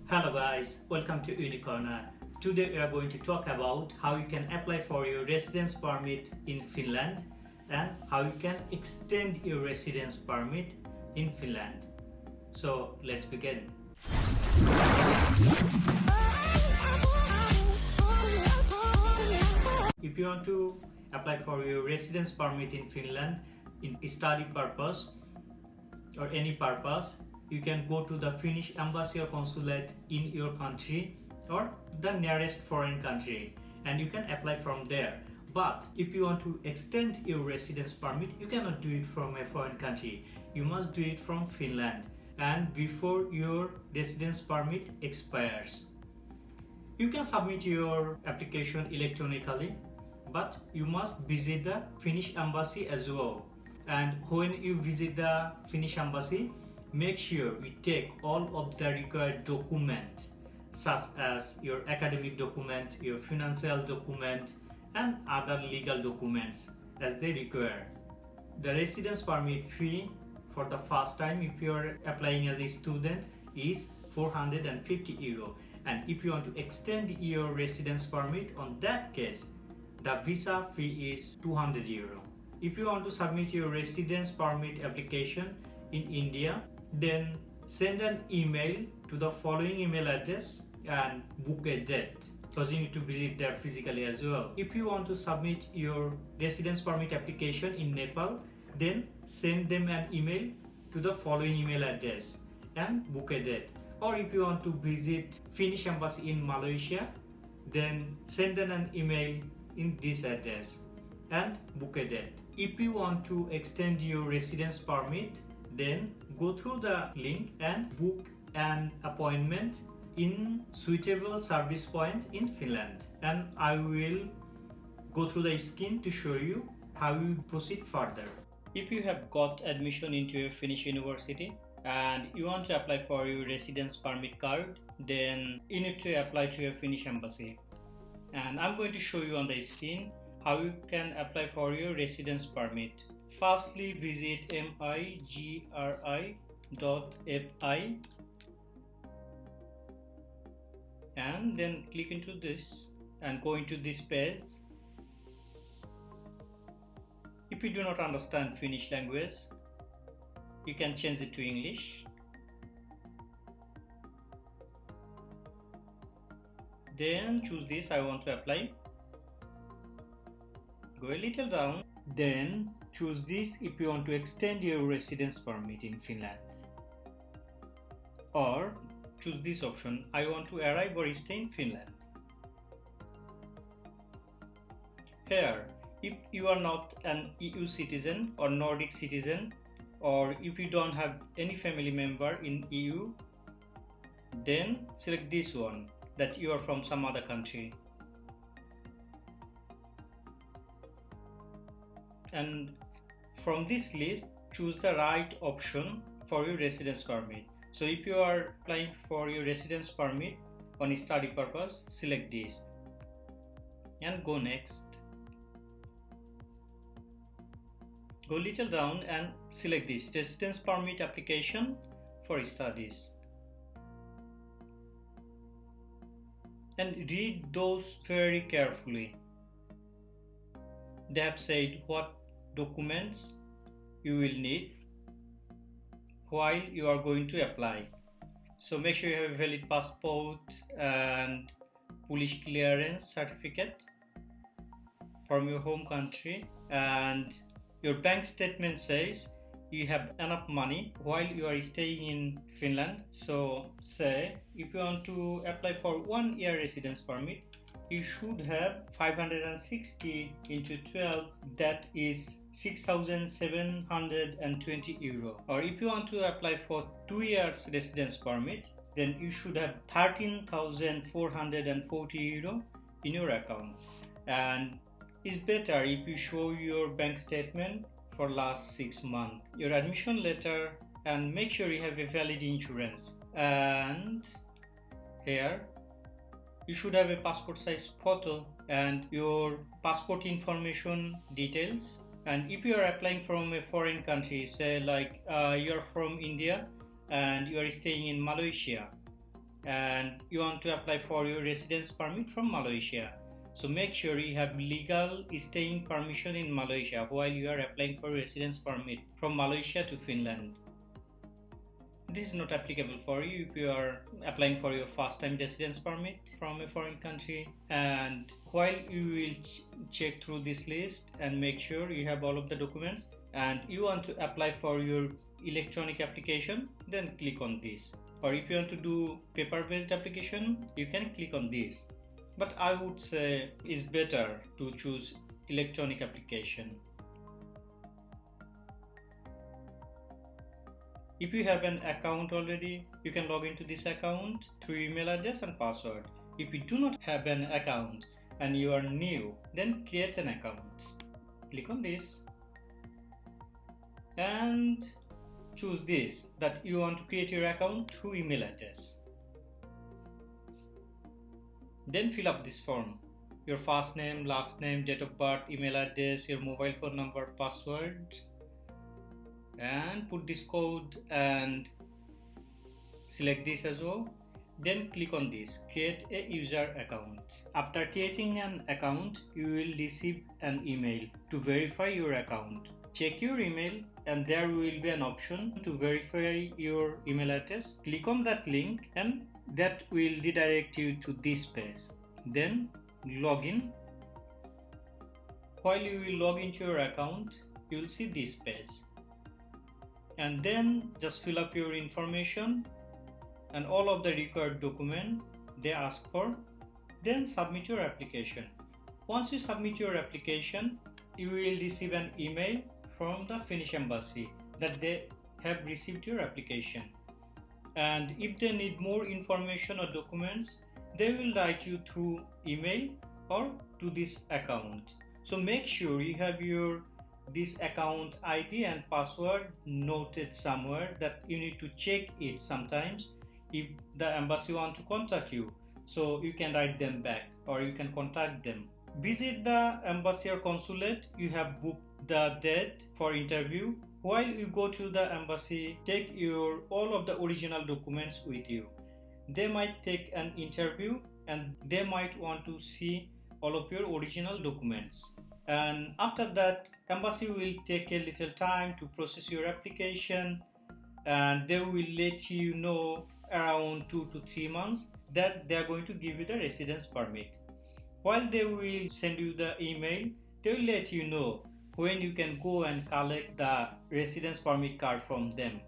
Hello guys, welcome to Uni Corner. Today we are going to talk about how you can apply for your residence permit in Finland and how you can extend your residence permit in Finland. So let's begin. If you want to apply for your residence permit in Finland in study purpose or any purpose, you can go to the Finnish embassy or consulate in your country or the nearest foreign country and you can apply from there. But if you want to extend your residence permit, you cannot do it from a foreign country. You must do it from Finland and before your residence permit expires. You can submit your application electronically, but you must visit the Finnish embassy as well. And when you visit the Finnish embassy, make sure you take all of the required documents such as your academic document, your financial document and other legal documents as they require. The residence permit fee for the first time if you are applying as a student is 450 euro, and if you want to extend your residence permit, on that case the visa fee is 200 euro. If you want to submit your residence permit application in India, then send an email to the following email address and book a date because you need to visit there physically as well. If you want to submit your residence permit application in Nepal, then send them an email to the following email address and book a date. Or if you want to visit Finnish embassy in Malaysia, then send them an email in this address and book a date. If you want to extend your residence permit, then go through the link and book an appointment in suitable service point in Finland, and I will go through the screen to show you how you proceed further. If you have got admission into a Finnish university and you want to apply for your residence permit card, then you need to apply to a Finnish embassy, and I'm going to show you on the screen how you can apply for your residence permit. Firstly, visit migri.fi and then click into this and go into this page. If you do not understand Finnish language, you can change it to English. Then choose this, I want to apply. Go a little down, then choose this if you want to extend your residence permit in Finland, or choose this option, I want to arrive or stay in Finland. Here, if you are not an EU citizen or Nordic citizen, or if you don't have any family member in EU, then select this one, that you are from some other country. And from this list, choose the right option for your residence permit. So if you are applying for your residence permit on a study purpose, select this and go next. Go little down and select this residence permit application for studies. And read those very carefully. They have said what documents you will need while you are going to apply. So make sure you have a valid passport and police clearance certificate from your home country, and your bank statement says you have enough money while you are staying in Finland. So say if you want to apply for 1 year residence permit, you should have 560 into 12, that is 6,720 euro. Or if you want to apply for 2 years residence permit, then you should have 13,440 euro in your account. And it's better if you show your bank statement for last 6 months, your admission letter, and make sure you have a valid insurance. And here you should have a passport size photo and your passport information details. And if you are applying from a foreign country, say like you are from India and you are staying in Malaysia, and you want to apply for your residence permit from Malaysia. So make sure you have legal staying permission in Malaysia while you are applying for residence permit from Malaysia to Finland. This is not applicable for you if you are applying for your first time residence permit from a foreign country. And while you will check through this list and make sure you have all of the documents and you want to apply for your electronic application, then click on this. Or if you want to do paper-based application, you can click on this. But I would say it's better to choose electronic application. If you have an account already, you can log into this account through email address and password. If you do not have an account and you are new, then create an account. Click on this and choose this, that you want to create your account through email address. Then fill up this form. Your first name, last name, date of birth, email address, your mobile phone number, password, and put this code and select this as well. Then click on this, create a user account. After creating an account, you will receive an email to verify your account. Check your email and there will be an option to verify your email address. Click on that link and that will redirect you to this page. Then log in. While you will log into your account, you will see this page. And then just fill up your information and all of the required document they ask for. Then submit your application. Once you submit your application, you will receive an email from the Finnish embassy that they have received your application. And if they need more information or documents, they will write you through email or to this account. So make sure you have this account ID and password noted somewhere, that you need to check it sometimes if the embassy want to contact you, so you can write them back or you can contact them. Visit the embassy or consulate you have booked the date for interview. While you go to the embassy, take all of the original documents with you. They might take an interview and they might want to see all of your original documents. And after that, embassy will take a little time to process your application and they will let you know around 2 to 3 months that they are going to give you the residence permit. While they will send you the email, they will let you know when you can go and collect the residence permit card from them.